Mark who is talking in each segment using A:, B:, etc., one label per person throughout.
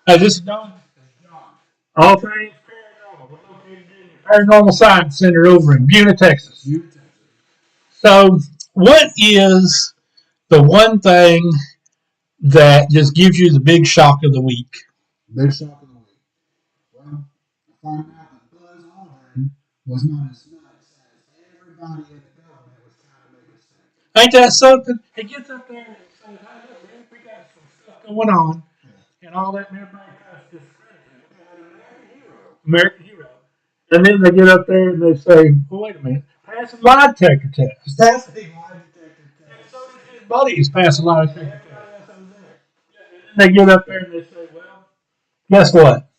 A: This is Don. All Things Paranormal. We're located in the Paranormal Science Center over in Buena, Texas. So, what is the one thing that just gives you the big shock of the week?
B: Big shock of the week. Well, I found out that Buzz Aldrin was not as nuts as everybody in the government was trying to make us think.
A: Ain't that something? He gets up there and says, "Hey, look, man, we got some stuff going on," and all that, and everybody tries to discredit him. American hero. And then they get up there and they say, well, wait a minute, pass a lie detector test.
B: That's a lie detector
A: And
B: test.
A: so did his buddies pass a lie detector test. And they get up there and they say, well, guess what?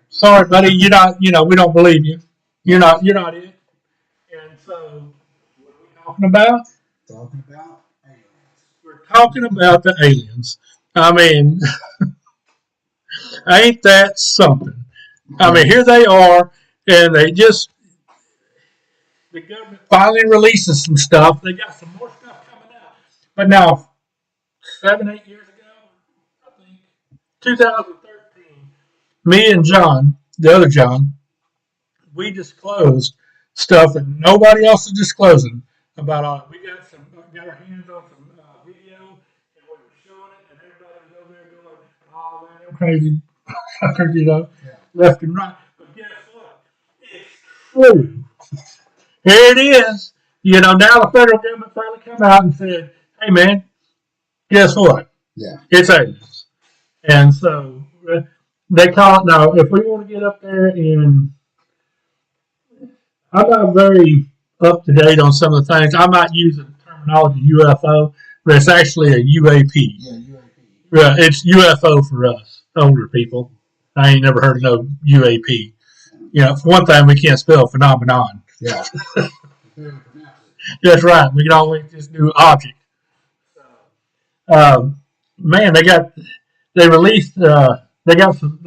A: Sorry, buddy, you're not, we don't believe you. You're not it. And so, what are we talking about?
B: Talking about aliens.
A: We're talking about the aliens. I mean, ain't that something? I mean, here they are, and the government finally releases some stuff. They got some more stuff coming out. But now, 7, 8 years ago, I think, 2013, me and John, the other John, we disclosed stuff that nobody else is disclosing about all. We got our hands on some video, and we were showing it, and everybody was over there going, "Oh man, them crazy fuckers," left and right. But guess what? It's true. Here it is. Now the federal government finally come out and said, "Hey man, guess what?
B: Yeah.
A: It's aliens." And so they call it now. If we want to get up there and I'm not very up to date on some of the things. I might use the terminology UFO, but it's actually a UAP.
B: Yeah, UAP.
A: Yeah, it's UFO for us older people. I ain't never heard of no UAP. For one thing, we can't spell phenomenon.
B: Yeah.
A: That's right. We can always just do object. Man, they released, they said they got some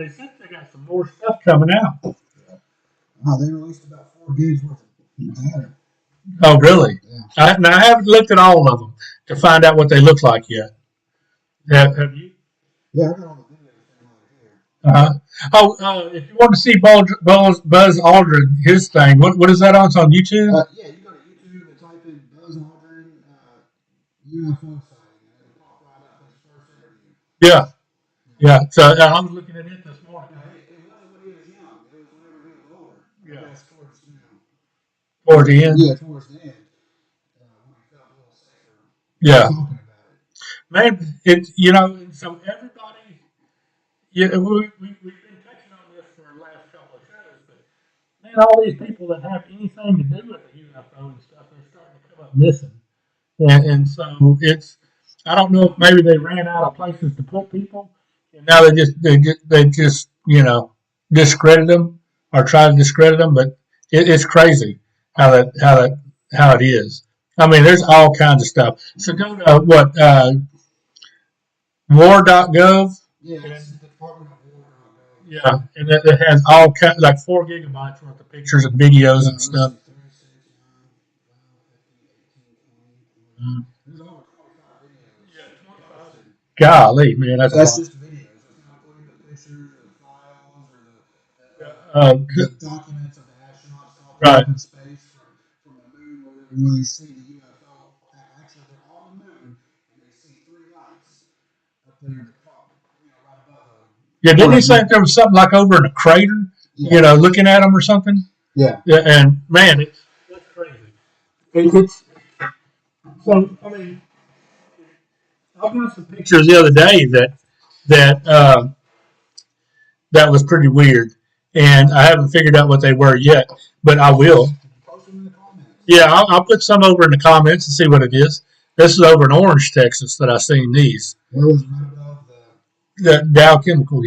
A: more stuff coming out.
B: Wow, they released about 4 gigs worth of data.
A: Oh, really?
B: Yeah.
A: I haven't looked at all of them to find out what they look like yet. Have you?
B: Yeah, I got all the videos
A: Uh-huh. If you want to see Buzz Aldrin, his thing, what is that on? It's on YouTube?
B: Yeah, you go to YouTube and type in Buzz Aldrin UFO sighting, and it'll pop right up as first interview.
A: Yeah. Yeah. So I was looking at it this morning.
B: It wasn't when he was young. It was whenever he was older.
A: Yeah.
B: That's
A: Towards the end?
B: Yeah, towards the end. When he felt a little safer.
A: Yeah.
B: Talking about it.
A: Man, so everybody, we've been touching on this for the last couple of shows, but man, all these people that have anything to do with the UFO and stuff, they're starting to come up missing. And so I don't know if maybe they ran out of places to put people, and now they just discredit them or try to discredit them, but it's crazy how it is. I mean, there's all kinds of stuff. So go to war.gov.
B: Yeah, it's the Department of War.
A: Yeah, and it has all kinds, like 4 gigabytes worth of pictures and videos and stuff. Golly, man, that's
B: just videos. It's not including the pictures or the files or the documents of the astronauts
A: Right.
B: up in space from the moon where they really see the UFO. Actually, they're on the moon and they see 3 lights up there in the top, right above them.
A: Yeah, didn't he say there was something like over in a crater, looking at them or something?
B: Yeah.
A: Yeah, and man, that's crazy. So, I mean, I got some pictures the other day that was pretty weird, and I haven't figured out what they were yet, but I will.
B: Post them in the comments.
A: Yeah, I'll put some over in the comments and see what it is. This is over in Orange, Texas, that I seen these.
B: It was right above
A: The Dow Chemical,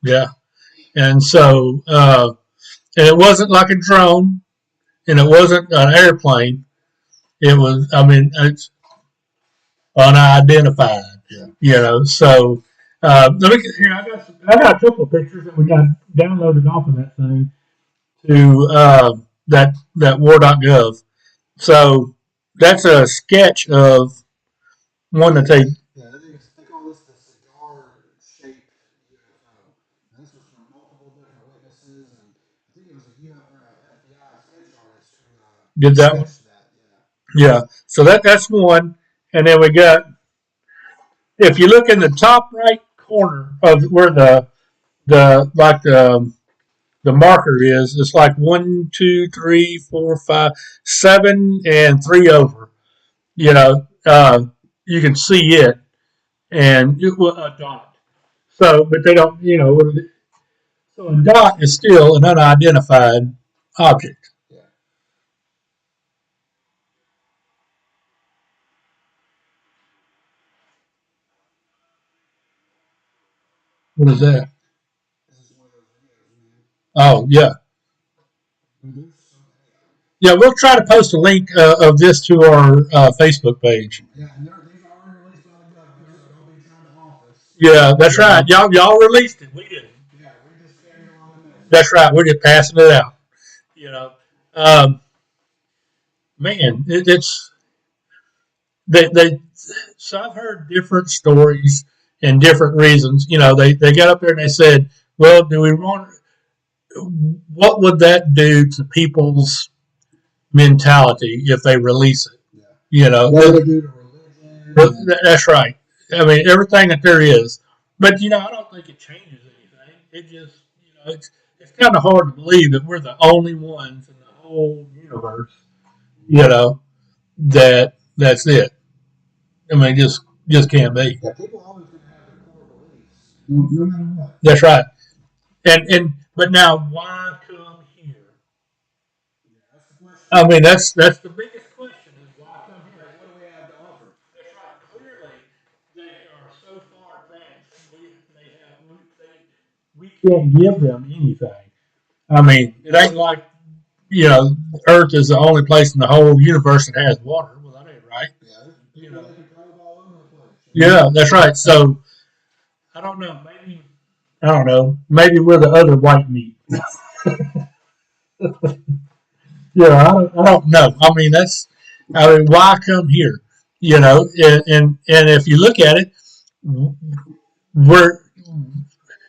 A: yeah. And so, and it wasn't like a drone, and it wasn't an airplane. It was, I mean, it's unidentified.
B: Yeah.
A: So let me here. I got a couple of pictures that we got downloaded off of that thing to that war.gov. So that's a sketch of one that they.
B: Yeah, they call this the cigar shape
A: did that one. Yeah. So that's one, and then we got. If you look in the top right corner of where the marker is, it's like 1, 2, 3, 4, 5, 7, and 3 over. You know, you can see it, and it will a dot. So, but they don't. So a dot is still an unidentified object.
B: Yeah.
A: What is that?
B: This is one of those videos, man.
A: Oh, yeah. Yeah, we'll try to post a link of this to our Facebook page.
B: Yeah, and these are already released by the government, so don't be trying to off us.
A: Yeah, that's right. Y'all released it. We didn't.
B: Yeah, we're just carrying along the message.
A: That's right. We're just passing it out. You know, um, man, it's they. So I've heard different stories and different reasons. They got up there and they said, "Well, do we want? What would that do to people's mentality if they release it?"
B: Yeah.
A: What
B: would it do to religion?
A: That's right. I mean, everything that there is. But I don't think it changes anything. It just, it's kind of hard to believe that we're the only ones in the whole universe, that's it. I mean, just can't be.
B: Yeah, people always going to have their core beliefs, no matter what.
A: That's right. But now, why come here?
B: Yeah, that's the question.
A: I mean, that's the biggest question is why come here?
B: What do we have to offer?
A: That's right. Clearly, they are so far advanced. We can't give them anything. I mean, it ain't like Earth is the only place in the whole universe that has water. Well, that ain't right.
B: Yeah, they can probe all over the place.
A: Yeah, that's right. So I don't know. Maybe I don't know. Maybe we're the other white meat. I don't know. I mean, why come here? And if you look at it, we're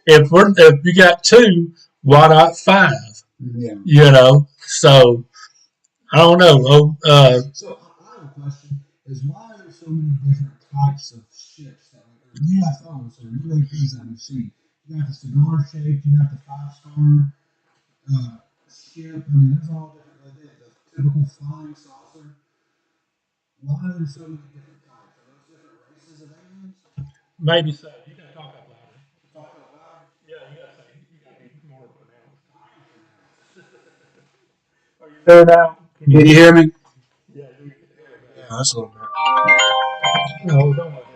A: if you got two, why not five?
B: Yeah.
A: So I don't know.
B: So I have a question: is why are there so many different types of ships that are UFOs or UAPs that we've seen? You got the cigar shaped, you got the 5-star ship. I mean, there's all different. The typical flying saucer. Why are there so many different types? Are those different races of aliens?
A: Maybe so. You gotta talk up louder.
B: Talk out loud.
A: Yeah, you gotta be more pronounced. Are you there now?
B: Can you hear me?
A: Yeah,
B: Yeah, that's a little bit.
A: no, don't want to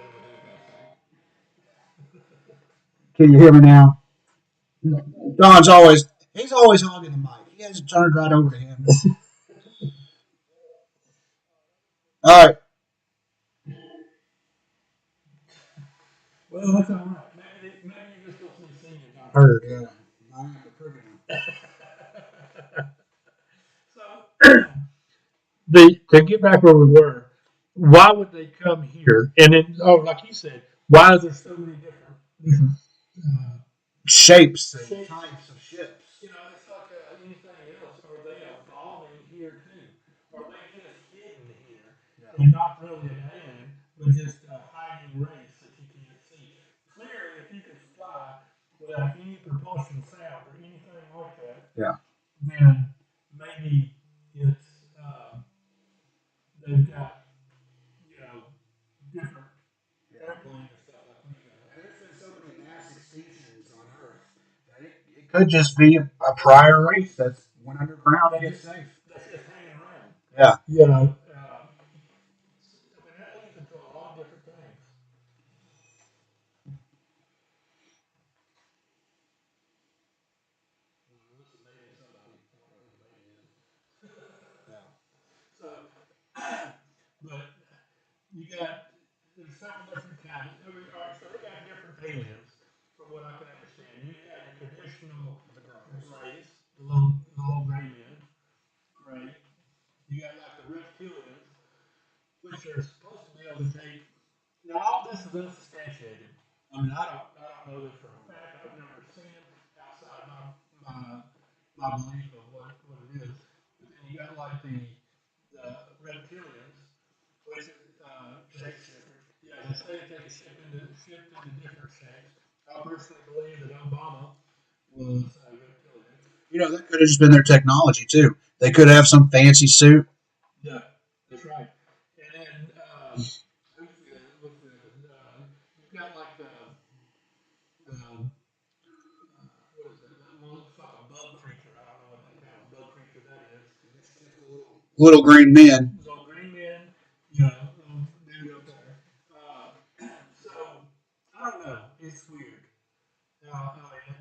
B: Can you hear me now? Don's he's always hogging the mic. He has to turn it right over to him. All right.
A: Well, that's all right. Maybe you just don't be seen and not heard.
B: Yeah. I am the pretty one.
A: So, to get back where we were, why would they come here? And like you said, why is there so many different uh,
B: Shapes and
A: shapes?
B: types of ships.
A: It's like anything else. Are they evolving here too? Are they just hidden here
B: Yeah.
A: and not really an alien, but just a hiding race that you can't see? Clearly, if you could fly without any propulsion sound or anything like that,
B: Yeah.
A: then maybe it's they've got different airplanes and stuff like that.
B: There's been so many mass extinctions on Earth that it could just be a prior race that's went underground and it's safe.
A: That's just hanging around.
B: Yeah.
A: I mean, that leads into a lot of different things. So, but you got there's several different kinds. I mean, all right, so we got different aliens, from what I can understand. You got your traditional race, the little gray men, right? You got like the reptilians, which are supposed to be able to take. Now, all this is unsubstantiated. I mean, I don't know this for a fact. I've never seen it outside my belief of what it is. But then you got like shipped into different shapes. I personally believe that Obama was a reptilian.
B: That could have just been their technology too. They could have some fancy suit.
A: Yeah, that's right. And then you've got like the what is it? That one looks like a bug creature. I don't know what that kind of bug creature that is.
B: Little green men.
A: Little green men, you know, little dude up there. So I don't know. It's weird. I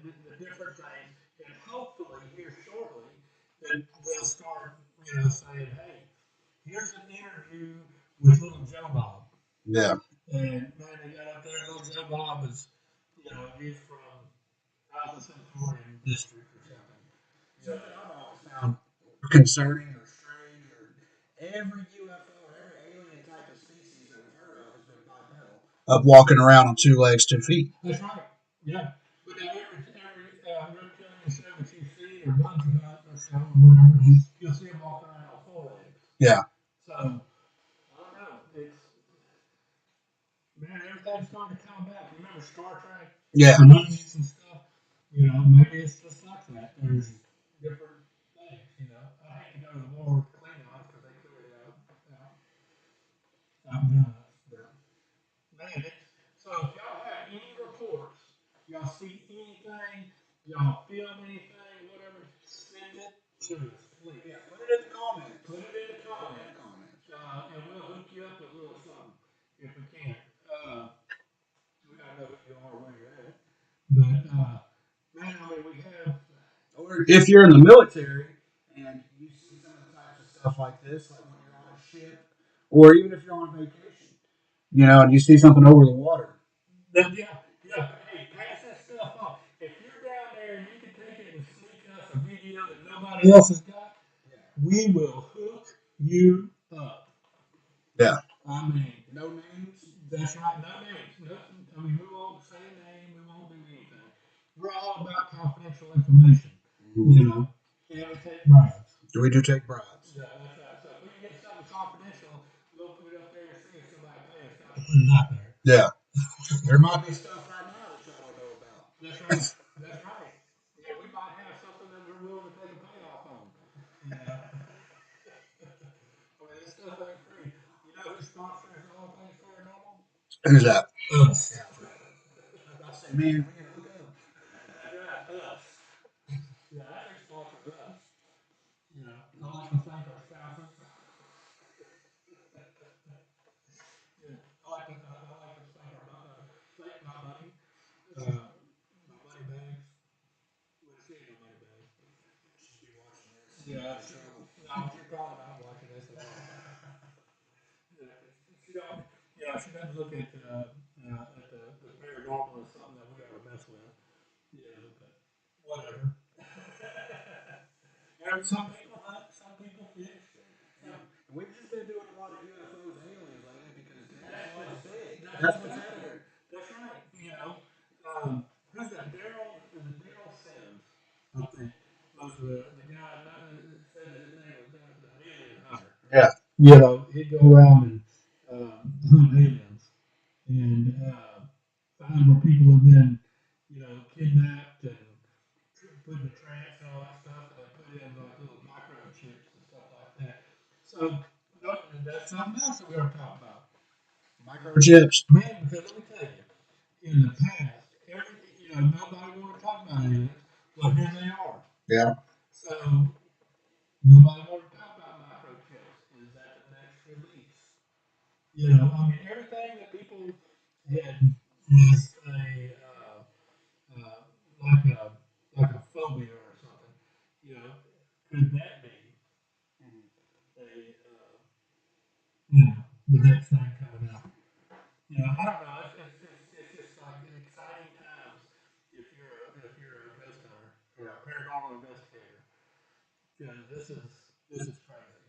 A: mean, the different things, and hopefully here shortly that they'll start, saying, "Hey, here's an interview with little Joe Bob."
B: Yeah.
A: And man, they got up there, little Joe Bob is, he's from out the Centurion district or something.
B: Something I've always found concerning or strange or every UFO or every alien type of species that we've heard of has been bipedal. Of walking around on two legs, 2 feet.
A: That's right. Yeah. But now every reptilian show that you see or bunch about or show or whatever, you'll see them walking around on four legs.
B: Yeah.
A: So I don't know. It's man, everything's starting to come back. Remember Star Trek?
B: Yeah.
A: The movies and stuff. Maybe it's just like that. There's different things. I hate to go to the war with Klingons because they clearly outdone us. But man, so if y'all have any reports, y'all see anything, y'all film anything, whatever, send it to us, please.
B: Yeah. Put it in the comments.
A: Put it in the comments. And we'll hook you up with a little something if we can. We gotta know who you are, where you're at. But man, I mean, we have.
B: Or if you're in the military and you see some of the types of stuff like this, like when you're on a ship, or even if you're on vacation, and you see something over the water.
A: Yeah. Hey, pass that stuff off. If you're down there and you can take it and sneak us a video that nobody else has got, we will hook you up.
B: Yeah.
A: I mean,
B: No names.
A: That's right. No names. No, I mean, we won't say a name. We won't do anything. We're all about confidential information.
B: Mm-hmm.
A: And we take bribes.
B: We do take bribes.
A: Yeah, that's right. So if we can get something confidential, we'll put it up there and see if somebody pays us to put it out there.
B: Yeah. There might be stuff right now that y'all don't know about.
A: That's right. That's right. Yeah, we might have something that we're willing to take a payoff on. I mean, this stuff ain't free. You know who sponsors All Things Paranormal?
B: Who's that?
A: Us.
B: I say, man, we gotta hook up.
A: That's right. Us. Yeah, that's who sponsors us. I like to thank our spouses. Yeah, I like to thank my money, my money bags. Well, she ain't no money bags.
B: She'd be watching this.
A: Yeah, no, she's probably not watching this at all. Yeah, she don't. She doesn't look at the paranormal as something that we ought to mess with. But whatever. Some people hunt, some people fish.
B: We've just been doing a lot of UFOs and aliens lately because that's what's big.
A: That's what's out there. That's right. Who's that? Daryl Sims, I think. Was the guy that said that his name was the alien hunter.
B: Yeah.
A: He'd go around and hunt aliens and find where people have been, kidnapped and put in a trance and all that stuff, and they put in like little microchips and stuff like that. So that's something else that we are talking about.
B: Microchips.
A: Man, because let me tell you, in the past, nobody wanted to talk about aliens. Well, here they are.
B: Yeah.
A: So nobody wanted to talk about microchips. Is that the next release? Everything that people had was uh, like a phobia or something. Could that be a the next thing coming out? I don't know. It's just like exciting times if you're a ghost hunter or a paranormal investigator. This is crazy.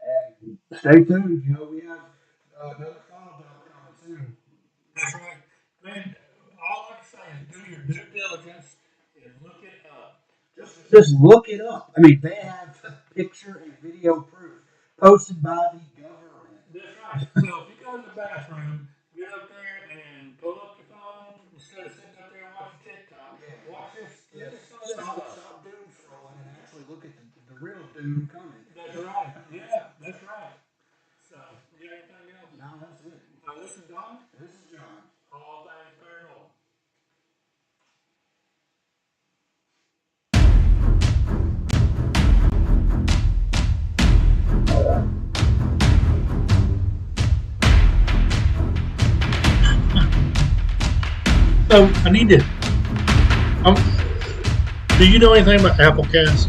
B: And stay tuned. We have another final job coming soon.
A: That's right. Man, all I can say is do your due diligence and look it up.
B: Just look it up. I mean, they have picture and video proof posted by the government.
A: That's right. So if you go to the bathroom, get up
B: them coming.
A: That's right. Yeah, that's right. So, you got anything else?
B: No, that's it.
A: This is Don.
B: This is John.
A: All Things Paranormal. So I need to. Do you know anything about Applecast?